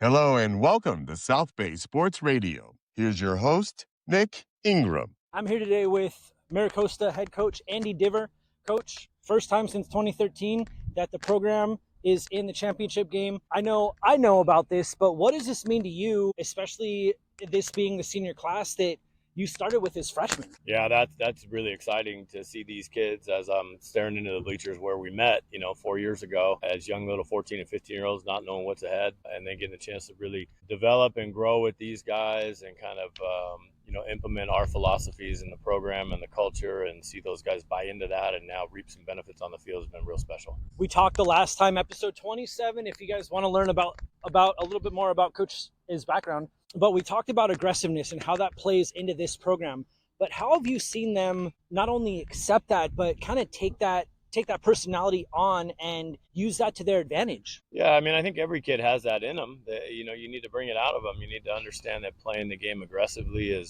Hello and welcome to South Bay Sports Radio. Here's your host, Nick Ingram. I'm here today with Mira Costa head coach Andy Diver. Coach, first time since 2013 that the program is in the championship game. I know about this, but what does this mean to you, especially this being the senior class that you started with as freshmen? Yeah, that's really exciting to see these kids as I'm staring into the bleachers where we met, 4 years ago as young little 14 and 15-year-olds, not knowing what's ahead, and then getting a chance to really develop and grow with these guys and kind of, implement our philosophies in the program and the culture and see those guys buy into that and now reap some benefits on the field has been real special. We talked the last time, episode 27, if you guys want to learn about a little bit more about Coach's background. But we talked about aggressiveness and how that plays into this program. But how have you seen them not only accept that, but kind of take that personality on and use that to their advantage? Yeah, I mean, I think every kid has that in them. You need to bring it out of them. You need to understand that playing the game aggressively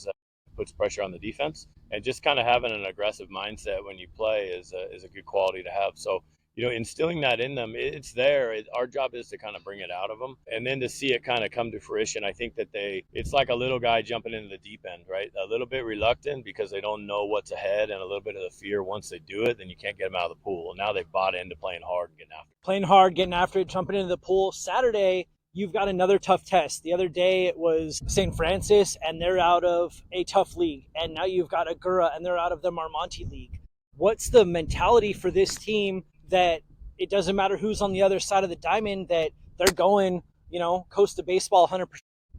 puts pressure on the defense, and just kind of having an aggressive mindset when you play is a good quality to have. So, instilling that in them, it's there. Our job is to kind of bring it out of them, and then to see it kind of come to fruition. I think that it's like a little guy jumping into the deep end, right? A little bit reluctant because they don't know what's ahead, and a little bit of the fear. Once they do it, then you can't get them out of the pool. And now they've bought into playing hard and getting after it. Playing hard, getting after it, jumping into the pool. Saturday, you've got another tough test. The other day it was St. Francis, and they're out of a tough league. And now you've got Agura, and they're out of the Marmonte League. What's the mentality for this team that it doesn't matter who's on the other side of the diamond, that they're going, Costa baseball 100%?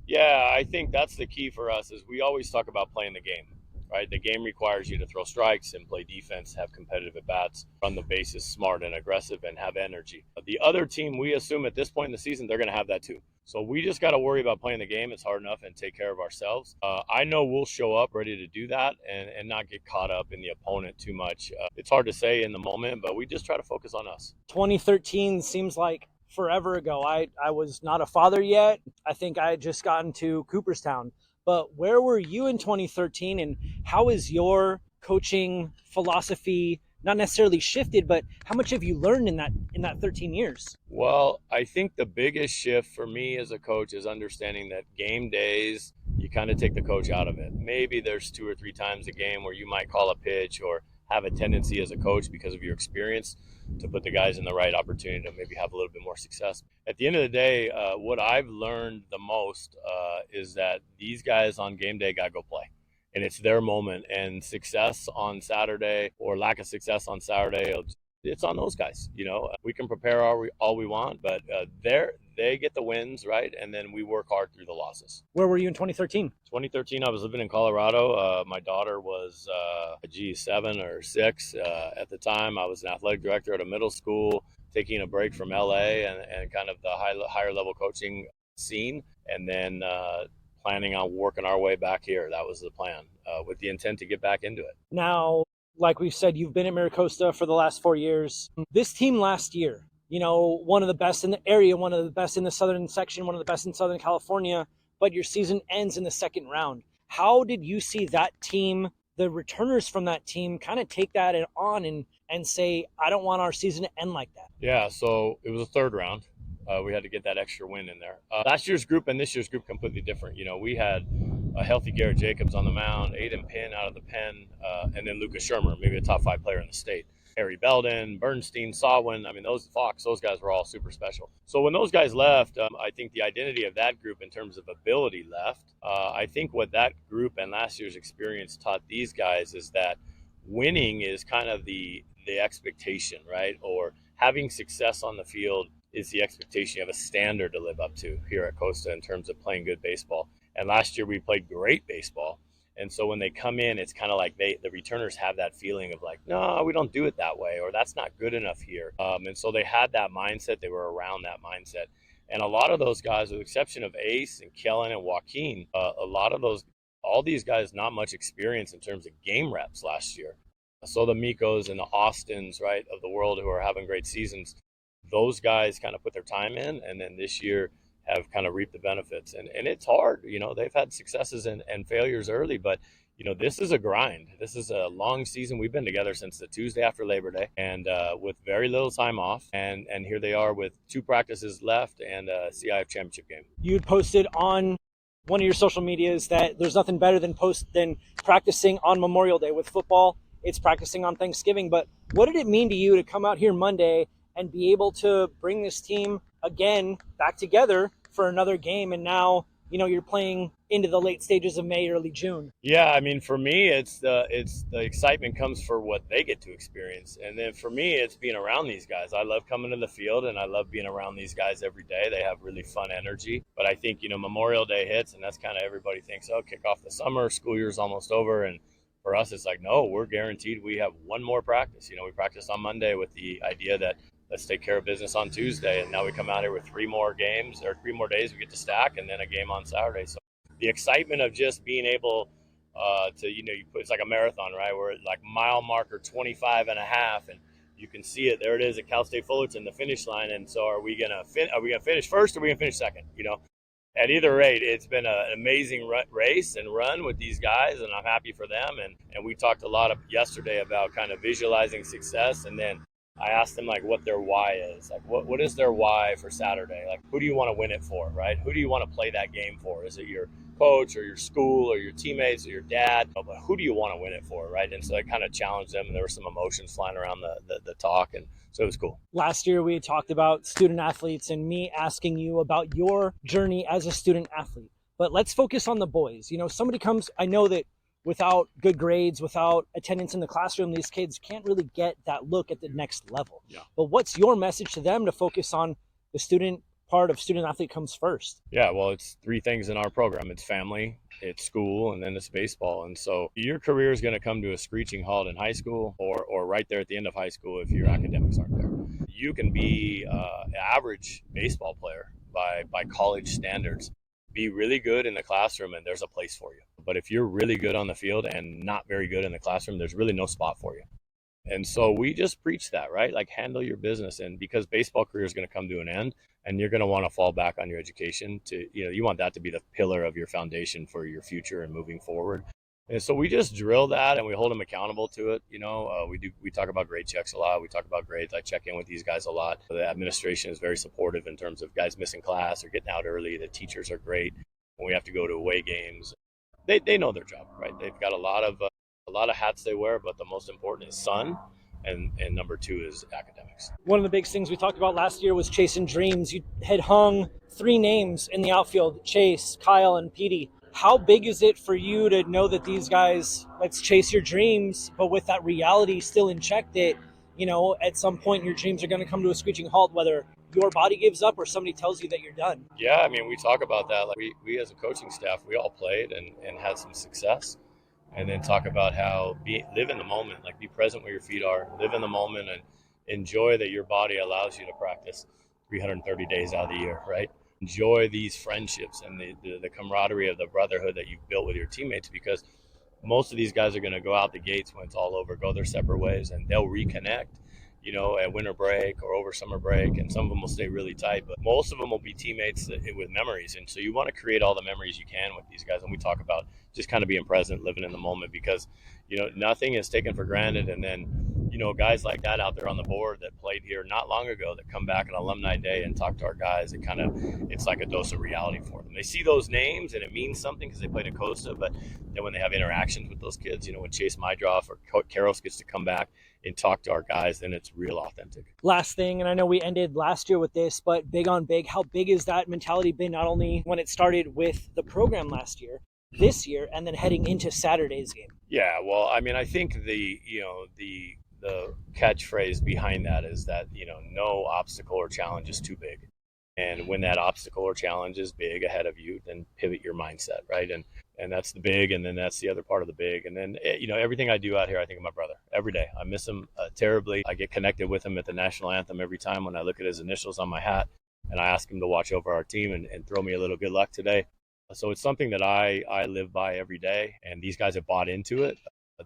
Yeah, I think that's the key for us is we always talk about playing the game, right? The game requires you to throw strikes and play defense, have competitive at-bats, run the bases smart and aggressive, and have energy. The other team, we assume at this point in the season, they're going to have that too. So we just got to worry about playing the game. It's hard enough and take care of ourselves. I know we'll show up ready to do that and not get caught up in the opponent too much. It's hard to say in the moment, but we just try to focus on us. 2013 seems like forever ago. I was not a father yet. I think I had just gotten to Cooperstown. But where were you in 2013, and how is your coaching philosophy not necessarily shifted, but how much have you learned in that 13 years? Well, I think the biggest shift for me as a coach is understanding that game days, you kind of take the coach out of it. Maybe there's 2 or 3 times a game where you might call a pitch or have a tendency as a coach because of your experience to put the guys in the right opportunity to maybe have a little bit more success. At the end of the day, what I've learned the most is that these guys on game day got to go play. And it's their moment, and success on Saturday or lack of success on Saturday, it's on those guys. We can prepare all we want, but they get the wins, right? And then we work hard through the losses. Where were you in 2013? 2013, I was living in Colorado. My daughter was 7 or 6 at the time. I was an athletic director at a middle school, taking a break from LA and kind of the higher level coaching scene, and then planning on working our way back here. That was the plan, with the intent to get back into it. Now, like we said, you've been at Mira Costa for the last 4 years. This team last year, one of the best in the area, one of the best in the Southern Section, one of the best in Southern California, but your season ends in the second round. How did you see that team, the returners from that team, kind of take that on and say, I don't want our season to end like that? Yeah, so it was a third round. We had to get that extra win in there. Last year's group and this year's group completely different. We had a healthy Garrett Jacobs on the mound, Aiden Pinn out of the pen, and then Lucas Shermer, maybe a top 5 player in the state. Harry Belden, Bernstein, Sawin, those guys were all super special. So when those guys left, I think the identity of that group in terms of ability left. I think what that group and last year's experience taught these guys is that winning is kind of the expectation, right? Or having success on the field is the expectation. You have a standard to live up to here at Costa in terms of playing good baseball. And last year we played great baseball. And so when they come in, it's kind of like the returners have that feeling of like, no, we don't do it that way, or that's not good enough here. And so they had that mindset. They were around that mindset. And a lot of those guys, with the exception of Ace and Kellen and Joaquin, all these guys, not much experience in terms of game reps last year. So the Mikos and the Austins, right, of the world who are having great seasons, those guys kind of put their time in, and then this year have kind of reaped the benefits. And it's hard. They've had successes and failures early, but this is a grind. This is a long season. We've been together since the Tuesday after Labor Day, and with very little time off. And here they are with 2 practices left and a CIF championship game. You had posted on one of your social medias that there's nothing better than practicing on Memorial Day. With football, it's practicing on Thanksgiving. But what did it mean to you to come out here Monday and be able to bring this team again back together for another game? And now, you're playing into the late stages of May, early June. Yeah, I mean, for me, it's the excitement comes for what they get to experience. And then for me, it's being around these guys. I love coming to the field, and I love being around these guys every day. They have really fun energy. But I think, Memorial Day hits, and that's kind of everybody thinks, oh, kick off the summer, school year's almost over. And for us, it's like, no, we're guaranteed we have one more practice. We practice on Monday with the idea that let's take care of business on Tuesday. And now we come out here with 3 more games, or 3 more days we get to stack, and then a game on Saturday. So the excitement of just being able to, it's like a marathon, right? Where it's like mile marker 25 and a half, and you can see it. There it is at Cal State Fullerton, the finish line. And so are we going to finish first, or are we going to finish second? At either rate, it's been an amazing race and run with these guys, and I'm happy for them. And we talked a lot yesterday about kind of visualizing success, and then I asked them what their why is. What is their why for Saturday? Who do you want to win it for, right? Who do you want to play that game for? Is it your coach or your school or your teammates or your dad? But who do you want to win it for, right? And so I kind of challenged them, and there were some emotions flying around the talk, and so it was cool. Last year, we had talked about student athletes and me asking you about your journey as a student athlete. But let's focus on the boys. Somebody comes, I know that without good grades, without attendance in the classroom, these kids can't really get that look at the next level. Yeah. But what's your message to them to focus on the student part of student athlete comes first? Yeah, well, it's 3 things in our program. It's family, it's school, and then it's baseball. And so your career is going to come to a screeching halt in high school or right there at the end of high school if your academics aren't there. You can be an average baseball player by college standards, be really good in the classroom, and there's a place for you. But if you're really good on the field and not very good in the classroom, there's really no spot for you. And so we just preach that, right? Handle your business. And because baseball career is going to come to an end, and you're going to want to fall back on your education you want that to be the pillar of your foundation for your future and moving forward. And so we just drill that, and we hold them accountable to it. We talk about grade checks a lot. We talk about grades. I check in with these guys a lot. The administration is very supportive in terms of guys missing class or getting out early. The teachers are great. When we have to go to away games, they know their job, right? They've got a lot of hats they wear, but the most important is son, and number 2 is academics. One of the big things we talked about last year was chasing dreams. You had hung 3 names in the outfield: Chase, Kyle, and Petey. How big is it for you to know that these guys, let's chase your dreams, but with that reality still in check that, at some point your dreams are going to come to a screeching halt, whether your body gives up or somebody tells you that you're done? Yeah, I mean, we talk about that. We as a coaching staff, we all played and had some success. And then talk about how live in the moment, be present where your feet are, live in the moment, and enjoy that your body allows you to practice 330 days out of the year, right? Enjoy these friendships and the camaraderie of the brotherhood that you've built with your teammates, because most of these guys are going to go out the gates when it's all over, go their separate ways, and they'll reconnect, at winter break or over summer break, and some of them will stay really tight, but most of them will be teammates with memories. And so you want to create all the memories you can with these guys. And we talk about just kind of being present, living in the moment, because, nothing is taken for granted. And then, guys like that out there on the board that played here not long ago that come back on alumni day and talk to our guys, it's like a dose of reality for them. They see those names and it means something because they played at Costa, but then when they have interactions with those kids, when Chase Mydroff or Karros gets to come back and talk to our guys, then it's real authentic. Last thing, and I know we ended last year with this, but big on big, how big is that mentality been not only when it started with the program last year, this year, and then heading into Saturday's game? Yeah, well, I mean, I think the catchphrase behind that is that, no obstacle or challenge is too big. And when that obstacle or challenge is big ahead of you, then pivot your mindset, right? And that's the big, and then that's the other part of the big. And then, everything I do out here, I think of my brother every day. I miss him terribly. I get connected with him at the national anthem every time when I look at his initials on my hat, and I ask him to watch over our team and throw me a little good luck today. So it's something that I live by every day, and these guys have bought into it.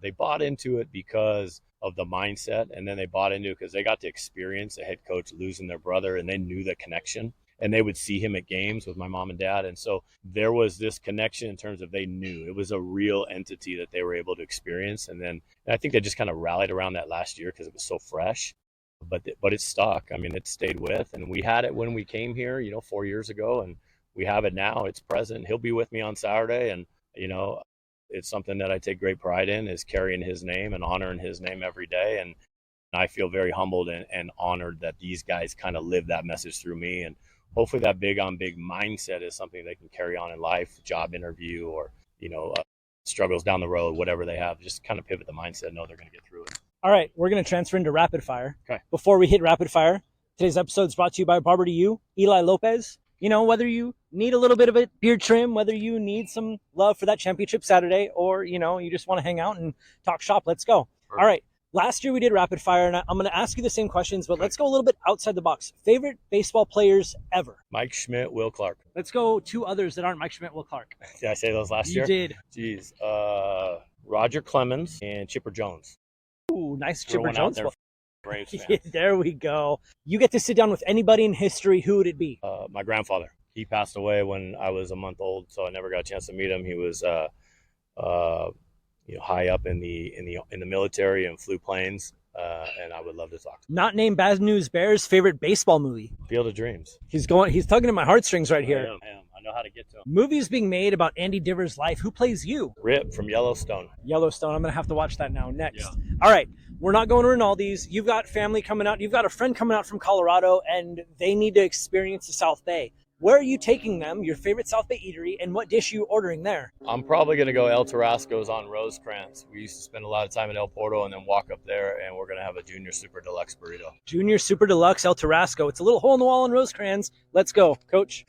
They bought into it because of the mindset, and then they bought into it because they got to experience a head coach losing their brother, and they knew the connection. and they would see him at games with my mom and dad. And so there was this connection in terms of they knew it was a real entity that they were able to experience. And I think they just kind of rallied around that last year because it was so fresh. But it stuck. I mean, it stayed with, and we had it when we came here, 4 years ago, and we have it now. It's present. He'll be with me on Saturday, and it's something that I take great pride in, is carrying his name and honoring his name every day. And I feel very humbled and honored that these guys kind of live that message through me. And hopefully that big on big mindset is something they can carry on in life, job interview, or struggles down the road, whatever they have. Just kind of pivot the mindset, know they're going to get through it. All right, we're going to transfer into rapid fire. Okay. Before we hit rapid fire, today's episode is brought to you by Barber to You, Eli Lopez. Whether you need a little bit of a beard trim, whether you need some love for that championship Saturday, or, you just want to hang out and talk shop, let's go. Perfect. All right. Last year we did rapid fire, and I'm going to ask you the same questions, but let's go a little bit outside the box. Favorite baseball players ever? Mike Schmidt, Will Clark. Let's go two others that aren't Mike Schmidt, Will Clark. Did I say those last year? You did. Jeez. Roger Clemens and Chipper Jones. Ooh, nice Chipper Jones. Braves fan. Yeah, there we go. You get to sit down with anybody in history. Who would it be? My grandfather. He passed away when I was a month old, so I never got a chance to meet him. He was high up in the military and flew planes, and I would love to talk to him. Not named Bad News Bears favorite baseball movie? Field of Dreams. He's tugging at my heartstrings right here. I am. I know how to get to him. Movies being made about Andy Diver's life. Who plays you? Rip from Yellowstone. Yellowstone. I'm going to have to watch that now. Next. Yeah. All right. We're not going to Rinaldi's. You've got family coming out. You've got a friend coming out from Colorado, and they need to experience the South Bay. Where are you taking them, your favorite South Bay eatery, and what dish are you ordering there? I'm probably going to go El Tarasco's on Rosecrans. We used to spend a lot of time in El Porto and then walk up there, and we're going to have a Junior Super Deluxe burrito. Junior Super Deluxe El Tarasco. It's a little hole in the wall on Rosecrans. Let's go, Coach.